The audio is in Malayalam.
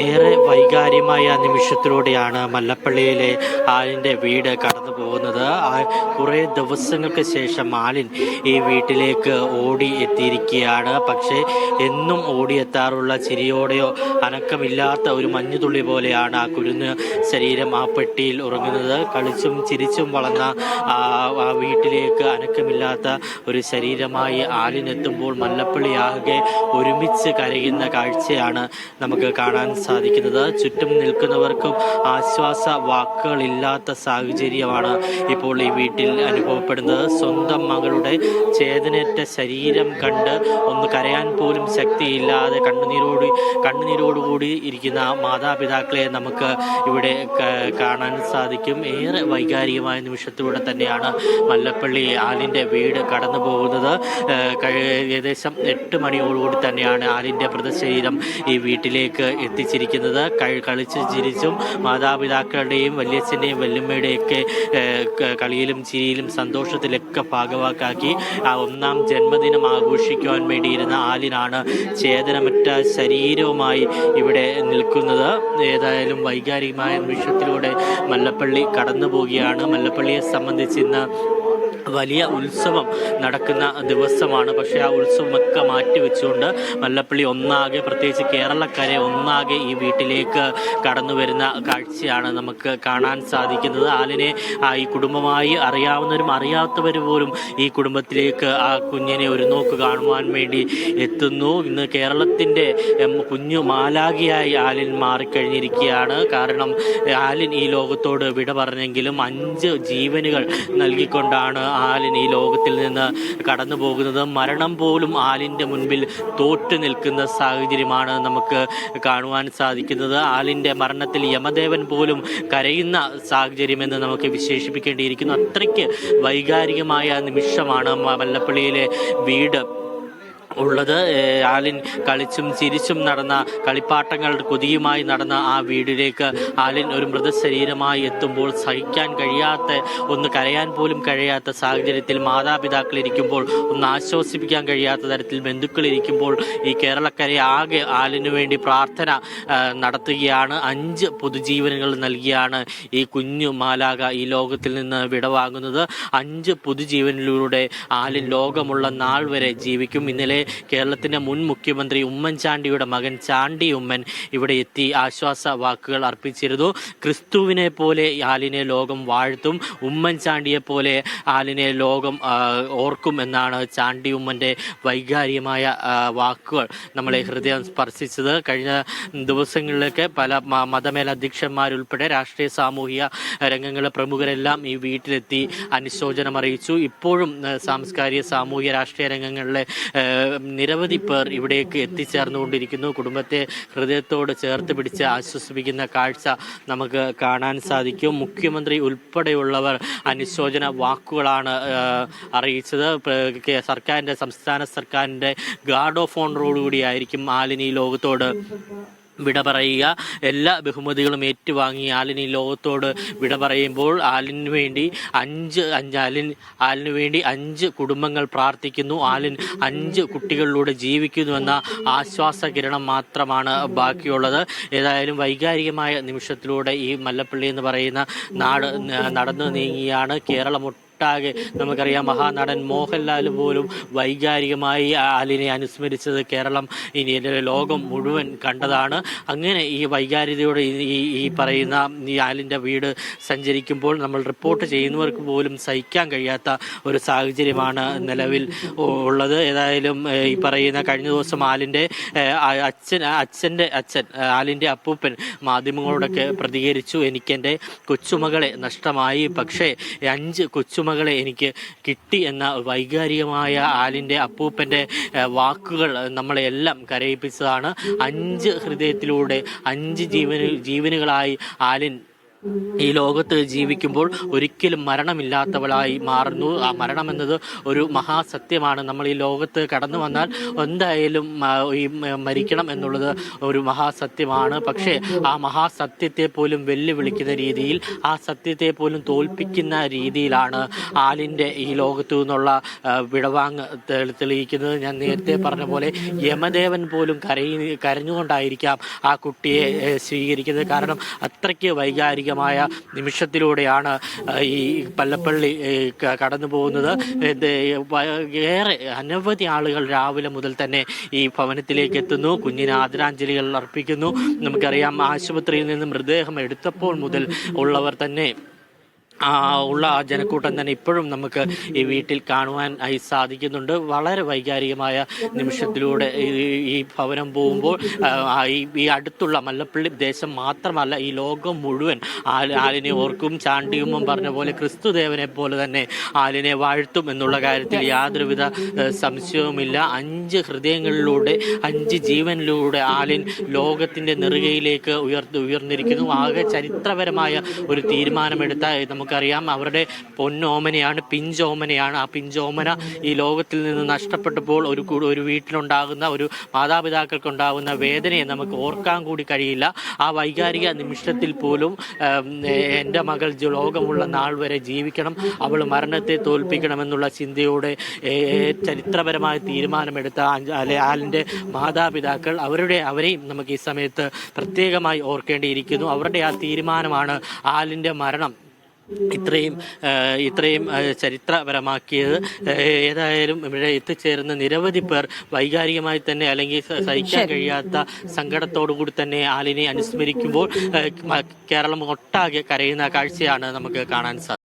ഏറെ വൈകാര്യമായ നിമിഷത്തിലൂടെയാണ് മല്ലപ്പള്ളിയിലെ ആലിൻ്റെ വീട് കടന്നു പോകുന്നത്. കുറേ ദിവസങ്ങൾക്ക് ശേഷം ആലിൻ ഈ വീട്ടിലേക്ക് ഓടി എത്തിയിരിക്കുകയാണ്. പക്ഷേ എന്നും ഓടിയെത്താറുള്ള ചിരിയോടെയോ അനക്കമില്ലാത്ത ഒരു മഞ്ഞുതുള്ളി പോലെയാണ് ആ കുരുന്ന് ശരീരം ആ പെട്ടിയിൽ ഉറങ്ങുന്നത്. കളിച്ചും ചിരിച്ചും വളർന്ന ആ വീട്ടിലേക്ക് അനക്കമില്ലാത്ത ഒരു ശരീരമായി ആലിനെത്തുമ്പോൾ മല്ലപ്പള്ളി ആകെ ഒരുമിച്ച് കരയുന്ന കാഴ്ചയാണ് നമുക്ക് കാണാൻ സാധിക്കുന്നത്. ചുറ്റും നിൽക്കുന്നവർക്കും ആശ്വാസ വാക്കുകളില്ലാത്ത സാഹചര്യമാണ് ഇപ്പോൾ ഈ വീട്ടിൽ അനുഭവപ്പെടുന്നത്. സ്വന്തം മകളുടെ ചേതനേറ്റ ശരീരം കണ്ട് ഒന്ന് കരയാൻ പോലും ശക്തിയില്ലാതെ കണ്ണുനീരോടുകൂടി ഇരിക്കുന്ന മാതാപിതാക്കളെ നമുക്ക് ഇവിടെ കാണാൻ സാധിക്കും. ഏറെ വൈകാരികമായ നിമിഷത്തിലൂടെ തന്നെയാണ് മല്ലപ്പള്ളി ആലിൻ്റെ വീട് കടന്നു പോകുന്നത്. ഏകദേശം 8 മണിയോടുകൂടി തന്നെയാണ് ആലിൻ്റെ മൃതശരീരം ഈ വീട്ടിലേക്ക് എത്തിച്ചിരിക്കുന്നത്. കളിച്ചു ചിരിച്ചും മാതാപിതാക്കളുടെയും വല്യച്ഛൻ്റെയും വല്യമ്മയുടെയൊക്കെ കളിയിലും ചിരിയിലും സന്തോഷത്തിലൊക്കെ ഭാഗവാക്കാക്കി ആ 1ാം ജന്മദിനം ആഘോഷിക്കുവാൻ വേണ്ടിയിരുന്ന ആലിനാണ് ചേതനമറ്റ ശരീരവുമായി ഇവിടെ നിൽക്കുന്നത്. ഏതായാലും വൈകാരികമായ നിമിഷത്തിലൂടെ മല്ലപ്പള്ളി കടന്നു പോവുകയാണ്. മല്ലപ്പള്ളിയെ സംബന്ധിച്ച് ഇന്ന് വലിയ ഉത്സവം നടക്കുന്ന ദിവസമാണ്. പക്ഷേ ആ ഉത്സവമൊക്കെ മാറ്റിവെച്ചുകൊണ്ട് മല്ലപ്പള്ളി ഒന്നാകെ, പ്രത്യേകിച്ച് കേരളക്കരെ ഒന്നാകെ ഈ വീട്ടിലേക്ക് കടന്നു വരുന്ന കാഴ്ചയാണ് നമുക്ക് കാണാൻ സാധിക്കുന്നത്. ആലിനെ ഈ കുടുംബമായി അറിയാവുന്നവരും അറിയാത്തവരും പോലും ഈ കുടുംബത്തിലേക്ക് ആ കുഞ്ഞിനെ ഒരു നോക്ക് കാണുവാൻ വേണ്ടി എത്തുന്നു. ഇന്ന് കേരളത്തിൻ്റെ കുഞ്ഞു മാലാഖിയായി ആലിൻ മാറിക്കഴിഞ്ഞിരിക്കുകയാണ്. കാരണം ആലിൻ ഈ ലോകത്തോട് വിട പറഞ്ഞെങ്കിലും 5 ജീവനുകൾ നൽകിക്കൊണ്ടാണ് ആലിൻ ഈ ലോകത്തിൽ നിന്ന് കടന്നു പോകുന്നത്. മരണം പോലും ആലിൻ്റെ മുൻപിൽ തോറ്റു നിൽക്കുന്ന സാഹചര്യമാണ് നമുക്ക് കാണുവാൻ സാധിക്കുന്നത്. ആലിൻ്റെ മരണത്തിൽ യമദേവൻ പോലും കരയുന്ന സാഹചര്യമെന്ന് നമുക്ക് വിശേഷിപ്പിക്കേണ്ടിയിരിക്കുന്നു. അത്രയ്ക്ക് വൈകാരികമായ നിമിഷമാണ് മല്ലപ്പള്ളിയിലെ വീട് ഉള്ളത്. ആലിൻ കളിച്ചും ചിരിച്ചും നടന്ന, കളിപ്പാട്ടങ്ങളുടെ കൊതിയുമായി നടന്ന ആ വീടിലേക്ക് ആലിൻ ഒരു മൃതശരീരമായി എത്തുമ്പോൾ സഹിക്കാൻ കഴിയാത്ത, ഒന്ന് കരയാൻ പോലും കഴിയാത്ത സാഹചര്യത്തിൽ മാതാപിതാക്കളിരിക്കുമ്പോൾ ഒന്ന് ആശ്വസിപ്പിക്കാൻ കഴിയാത്ത തരത്തിൽ ബന്ധുക്കളിരിക്കുമ്പോൾ ഈ കേരളക്കരെ ആകെ ആലിനു വേണ്ടി പ്രാർത്ഥന നടത്തുകയാണ്. 5 പുതുജീവനുകൾ നൽകിയാണ് ഈ കുഞ്ഞു മാലാഖ ഈ ലോകത്തിൽ നിന്ന് വിടവാങ്ങുന്നത്. 5 പുതുജീവനിലൂടെ ആലിൻ ലോകമുള്ള നാൾ വരെ ജീവിക്കും. ഇന്നലെ കേരളത്തിന്റെ മുൻ മുഖ്യമന്ത്രി ഉമ്മൻചാണ്ടിയുടെ മകൻ ചാണ്ടി ഉമ്മൻ ഇവിടെ എത്തി ആശ്വാസ വാക്കുകൾ അർപ്പിച്ചിരുന്നു. ക്രിസ്തുവിനെ പോലെ ആലിനെ ലോകം വാഴ്ത്തും, ഉമ്മൻചാണ്ടിയെ പോലെ ആലിനെ ലോകം ഓർക്കും എന്നാണ് ചാണ്ടി ഉമ്മന്റെ വൈകാരികമായ വാക്കുകൾ നമ്മളെ ഹൃദയം സ്പർശിച്ചത്. കഴിഞ്ഞ ദിവസങ്ങളിലൊക്കെ പല മതമേലധ്യക്ഷന്മാരുൾപ്പെടെ രാഷ്ട്രീയ സാമൂഹിക രംഗങ്ങളിലെ പ്രമുഖരെല്ലാം ഈ വീട്ടിലെത്തി അനുശോചനം അറിയിച്ചു. ഇപ്പോഴും സാംസ്കാരിക സാമൂഹിക രാഷ്ട്രീയ രംഗങ്ങളിലെ നിരവധി പേർ ഇവിടേക്ക് എത്തിച്ചേർന്നുകൊണ്ടിരിക്കുന്നു. കുടുംബത്തെ ഹൃദയത്തോട് ചേർത്ത് പിടിച്ച് ആശ്വസിപ്പിക്കുന്ന കാഴ്ച നമുക്ക് കാണാൻ സാധിക്കും. മുഖ്യമന്ത്രി ഉൾപ്പെടെയുള്ളവർ അനുശോചന വാക്കുകളാണ് അറിയിച്ചത്. സംസ്ഥാന സർക്കാരിൻ്റെ ഗാർഡ് ഓഫ് ഓണറോടുകൂടിയായിരിക്കും ആലിനി ലോകത്തോട് വിട പറയുക. എല്ലാ ബഹുമതികളും ഏറ്റുവാങ്ങി ആലിൻ ഈ ലോകത്തോട് വിട പറയുമ്പോൾ ആലിനു വേണ്ടി 5 കുടുംബങ്ങൾ പ്രാർത്ഥിക്കുന്നു. ആലിൻ 5 കുട്ടികളിലൂടെ ജീവിക്കുന്നുവെന്ന ആശ്വാസകിരണം മാത്രമാണ് ബാക്കിയുള്ളത്. ഏതായാലും വൈകാരികമായ നിമിഷത്തിലൂടെ ഈ മല്ലപ്പള്ളി എന്ന് പറയുന്ന നാട് നടന്നു നീങ്ങിയാണ്. കേരളം ഒട്ടാകെ നമുക്കറിയാം, മഹാനടൻ മോഹൻലാൽ പോലും വൈകാരികമായി ആലിനെ അനുസ്മരിച്ചത് കേരളം, ഇനി ലോകം മുഴുവൻ കണ്ടതാണ്. അങ്ങനെ ഈ വൈകാരികതയോടെ ഈ പറയുന്ന ഈ ആലിൻ്റെ വീട് സഞ്ചരിക്കുമ്പോൾ നമ്മൾ റിപ്പോർട്ട് ചെയ്യുന്നവർക്ക് പോലും സഹിക്കാൻ കഴിയാത്ത ഒരു സാഹചര്യമാണ് നിലവിൽ ഉള്ളത്. ഏതായാലും ഈ പറയുന്ന കഴിഞ്ഞ ദിവസം ആലിൻ്റെ അച്ഛൻ്റെ അച്ഛൻ ആലിൻ്റെ അപ്പൂപ്പൻ മാധ്യമങ്ങളോടൊക്കെ പ്രതികരിച്ചു. എനിക്കെൻ്റെ കൊച്ചുമകളെ നഷ്ടമായി, പക്ഷേ 5 കൊച്ചുമകളെ എനിക്ക് കിട്ടി എന്ന വൈകാരികമായ ആലിൻ്റെ അപ്പൂപ്പൻ്റെ വാക്കുകൾ നമ്മളെല്ലാം കരയിപ്പിച്ചതാണ്. 5 ഹൃദയത്തിലൂടെ 5 ജീവനുകളായി ആലിൻ ഈ ലോകത്ത് ജീവിക്കുമ്പോൾ ഒരിക്കലും മരണമില്ലാത്തവളായി മാറുന്നു. ആ മരണം എന്നത് ഒരു മഹാസത്യമാണ്. നമ്മൾ ഈ ലോകത്ത് കടന്നു വന്നാൽ എന്തായാലും ഈ മരിക്കണം എന്നുള്ളത് ഒരു മഹാസത്യമാണ്. പക്ഷേ ആ മഹാസത്യത്തെ പോലും വെല്ലുവിളിക്കുന്ന രീതിയിൽ, ആ സത്യത്തെ പോലും തോൽപ്പിക്കുന്ന രീതിയിലാണ് ആലിൻ്റെ ഈ ലോകത്തു നിന്നുള്ള വിടവാങ്ങ് തെളിയിക്കുന്നത്. ഞാൻ നേരത്തെ പറഞ്ഞ പോലെ യമദേവൻ പോലും കരഞ്ഞുകൊണ്ടായിരിക്കാം ആ കുട്ടിയെ സ്വീകരിക്കുന്നത്. കാരണം അത്രയ്ക്ക് വൈകാരികമായ നിമിഷത്തിലൂടെയാണ് ഈ പല്ലപ്പള്ളി കടന്നു പോകുന്നത്. ഏറെ അനവധി ആളുകൾ രാവിലെ മുതൽ തന്നെ ഈ ഭവനത്തിലേക്ക് എത്തുന്നു, കുഞ്ഞിന് ആദരാഞ്ജലികൾ അർപ്പിക്കുന്നു. നമുക്കറിയാം, ആശുപത്രിയിൽ നിന്ന് മൃതദേഹം എടുത്തപ്പോൾ മുതൽ ഉള്ളവർ തന്നെ ഉള്ള ആ ജനക്കൂട്ടം തന്നെ ഇപ്പോഴും നമുക്ക് ഈ വീട്ടിൽ കാണുവാനായി സാധിക്കുന്നുണ്ട്. വളരെ വൈകാരികമായ നിമിഷത്തിലൂടെ ഈ ഭവനം പോകുമ്പോൾ ഈ അടുത്തുള്ള മല്ലപ്പള്ളി ദേശം മാത്രമല്ല, ഈ ലോകം മുഴുവൻ ആലിനെ ഓർക്കും. ചാണ്ടിയുമ്മൻ പറഞ്ഞ പോലെ ക്രിസ്തുദേവനെ പോലെ തന്നെ ആലിനെ വാഴ്ത്തും എന്നുള്ള കാര്യത്തിൽ യാതൊരുവിധ സംശയവുമില്ല. 5 ഹൃദയങ്ങളിലൂടെ 5 ജീവനിലൂടെ ആലിൻ ലോകത്തിൻ്റെ നെറുകയിലേക്ക് ഉയർന്നിരിക്കുന്നു. ആകെ ചരിത്രപരമായ ഒരു തീരുമാനമെടുത്ത നമുക്കറിയാം, അവരുടെ പൊന്നോമനയാണ്, പിഞ്ചോമനയാണ്. ആ പിഞ്ചോമന ഈ ലോകത്തിൽ നിന്ന് നഷ്ടപ്പെട്ടപ്പോൾ ഒരു വീട്ടിലുണ്ടാകുന്ന, ഒരു മാതാപിതാക്കൾക്കുണ്ടാകുന്ന വേദനയെ നമുക്ക് ഓർക്കാൻ കൂടി കഴിയില്ല. ആ വൈകാരിക നിമിഷത്തിൽ പോലും എൻ്റെ മകൾ ലോകമുള്ള നാൾ വരെ ജീവിക്കണം, അവൾ മരണത്തെ തോൽപ്പിക്കണമെന്നുള്ള ചിന്തയോടെ ചരിത്രപരമായ തീരുമാനമെടുത്ത ആലിൻ്റെ മാതാപിതാക്കൾ, അവരെയും നമുക്ക് ഈ സമയത്ത് പ്രത്യേകമായി ഓർക്കേണ്ടിയിരിക്കുന്നു. അവരുടെ ആ തീരുമാനമാണ് ആലിൻ്റെ മരണം ഇത്രയും ചരിത്രപരമാക്കിയത്. ഏതായാലും ഇവിടെ എത്തിച്ചേർന്ന നിരവധി പേർ വൈകാരികമായി തന്നെ, അല്ലെങ്കിൽ സഹിക്കാൻ കഴിയാത്ത സങ്കടത്തോടു കൂടി തന്നെ ആലിനെ അനുസ്മരിക്കുമ്പോൾ കേരളം ഒട്ടാകെ കരയുന്ന കാഴ്ചയാണ് നമുക്ക് കാണാൻ സാധിക്കുന്നത്.